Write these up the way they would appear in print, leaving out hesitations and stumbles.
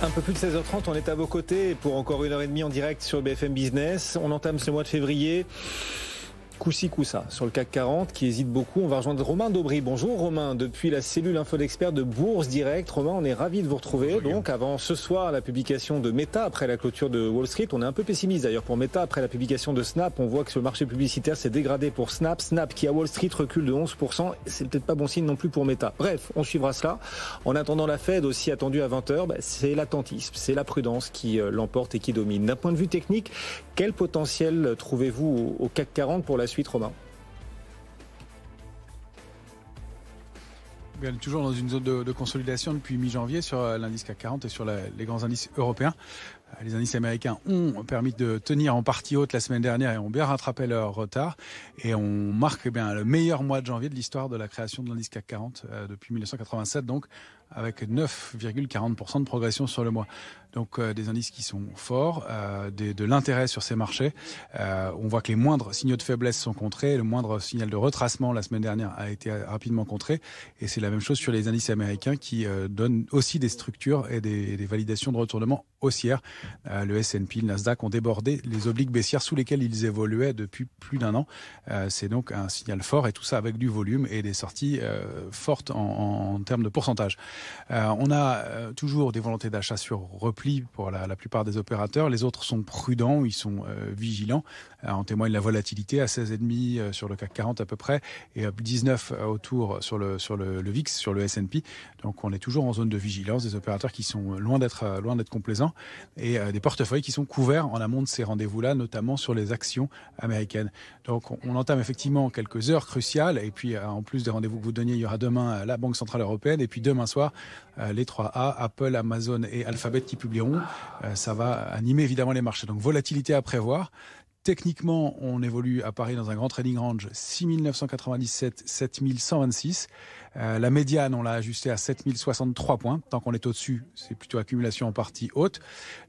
Un peu plus de 16h30, on est à vos côtés pour encore 1h30 en direct sur BFM Business. On entame ce mois de février. Coup-ci, coup-ça, sur le CAC 40, qui hésite beaucoup. On va rejoindre Romain Daubry. Bonjour Romain, depuis la cellule Info d'Experts de Bourse Direct. Romain, on est ravis de vous retrouver. Bonjour. Donc, avant ce soir, la publication de Meta après la clôture de Wall Street. On est un peu pessimiste d'ailleurs pour Meta après la publication de Snap. On voit que le marché publicitaire s'est dégradé pour Snap. Snap qui à Wall Street recule de 11%. C'est peut-être pas bon signe non plus pour Meta. Bref, on suivra cela. En attendant la Fed, aussi attendue à 20h, c'est l'attentisme, c'est la prudence qui l'emporte et qui domine. D'un point de vue technique, quel potentiel trouvez-vous au CAC 40 pour la suite, Romain ? On est toujours dans une zone de consolidation depuis mi-janvier sur l'indice CAC 40 et sur les grands indices européens. Les indices américains ont permis de tenir en partie haute la semaine dernière et ont bien rattrapé leur retard. Et on marque le meilleur mois de janvier de l'histoire de la création de l'indice CAC 40 depuis 1987, donc avec 9,40% de progression sur le mois. Donc des indices qui sont forts, de l'intérêt sur ces marchés. On voit que les moindres signaux de faiblesse sont contrés. Le moindre signal de retracement la semaine dernière a été rapidement contré. Et c'est la même chose sur les indices américains qui donnent aussi des structures et des validations de retournement haussières. Le S&P, le Nasdaq ont débordé les obliques baissières sous lesquelles ils évoluaient depuis plus d'un an. C'est donc un signal fort et tout ça avec du volume et des sorties fortes en termes de pourcentage. On a toujours des volontés d'achat sur repli pour la plupart des opérateurs. Les autres sont prudents, ils sont vigilants. En témoigne la volatilité à 16,5 sur le CAC 40 à peu près et 19 autour sur le VIX, sur le S&P. Donc on est toujours en zone de vigilance, des opérateurs qui sont loin d'être complaisants et des portefeuilles qui sont couverts en amont de ces rendez-vous-là, notamment sur les actions américaines. Donc on entame effectivement quelques heures cruciales et puis en plus des rendez-vous que vous donniez, il y aura demain la Banque Centrale Européenne et puis demain soir les 3A, Apple, Amazon et Alphabet qui publieront. Ça va animer évidemment les marchés. Donc volatilité à prévoir. Techniquement, on évolue à Paris dans un grand trading range 6997, 7126. La médiane, on l'a ajustée à 7063 points. Tant qu'on est au-dessus, c'est plutôt accumulation en partie haute.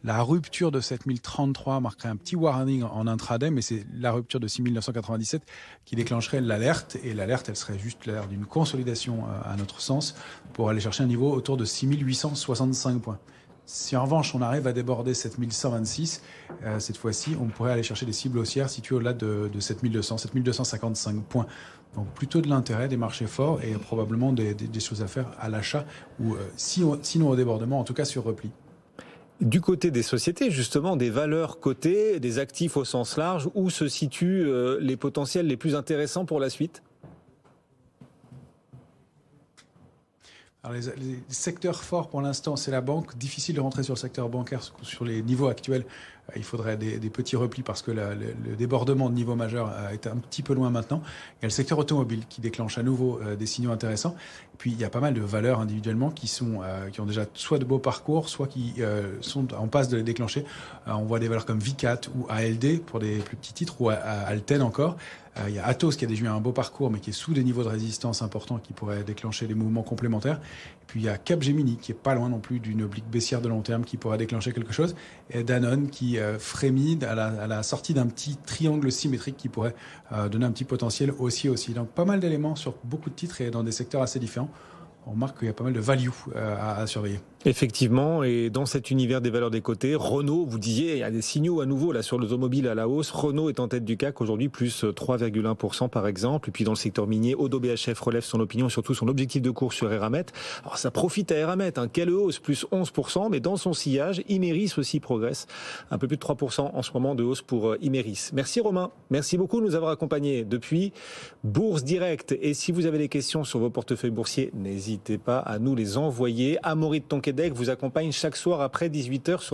La rupture de 7033 marquerait un petit warning en intraday, mais c'est la rupture de 6997 qui déclencherait l'alerte. Et l'alerte, elle serait juste l'alerte d'une consolidation à notre sens pour aller chercher un niveau autour de 6865 points. Si en revanche on arrive à déborder 7126, cette fois-ci on pourrait aller chercher des cibles haussières situées au-delà de 7200, 7255 points. Donc plutôt de l'intérêt, des marchés forts et probablement des choses à faire à l'achat ou sinon au débordement, en tout cas sur repli. Du côté des sociétés, justement, des valeurs cotées, des actifs au sens large, où se situent les potentiels les plus intéressants pour la suite ? Alors les secteurs forts pour l'instant, c'est la banque. Difficile de rentrer sur le secteur bancaire sur les niveaux actuels. Il faudrait des petits replis parce que le débordement de niveau majeur est un petit peu loin maintenant. Il y a le secteur automobile qui déclenche à nouveau des signaux intéressants. Et puis il y a pas mal de valeurs individuellement qui ont déjà soit de beaux parcours, soit qui sont en passe de les déclencher. On voit des valeurs comme Vicat ou ALD pour des plus petits titres ou Alten encore. Il y a Atos qui a déjà eu un beau parcours mais qui est sous des niveaux de résistance importants qui pourraient déclencher des mouvements complémentaires. Et puis il y a Capgemini qui est pas loin non plus d'une oblique baissière de long terme qui pourrait déclencher quelque chose. Et Danone qui frémit à la sortie d'un petit triangle symétrique qui pourrait donner un petit potentiel haussier aussi. Donc pas mal d'éléments sur beaucoup de titres et dans des secteurs assez différents. On remarque qu'il y a pas mal de value à surveiller. Effectivement, et dans cet univers des valeurs des cotés, Renault, vous disiez, il y a des signaux à nouveau là sur l'automobile à la hausse. Renault est en tête du CAC aujourd'hui, plus 3,1% par exemple. Et puis dans le secteur minier, Odo BHF relève son opinion et surtout son objectif de cours sur Eramet. Alors ça profite à Eramet, quelle hausse, plus 11%, mais dans son sillage, Imerys aussi progresse. Un peu plus de 3% en ce moment de hausse pour Imerys. Merci Romain, merci beaucoup de nous avoir accompagnés depuis Bourse Direct. Et si vous avez des questions sur vos portefeuilles boursiers, n'hésitez pas à nous les envoyer. Amaury de Tonquédec vous accompagne chaque soir après 18h sur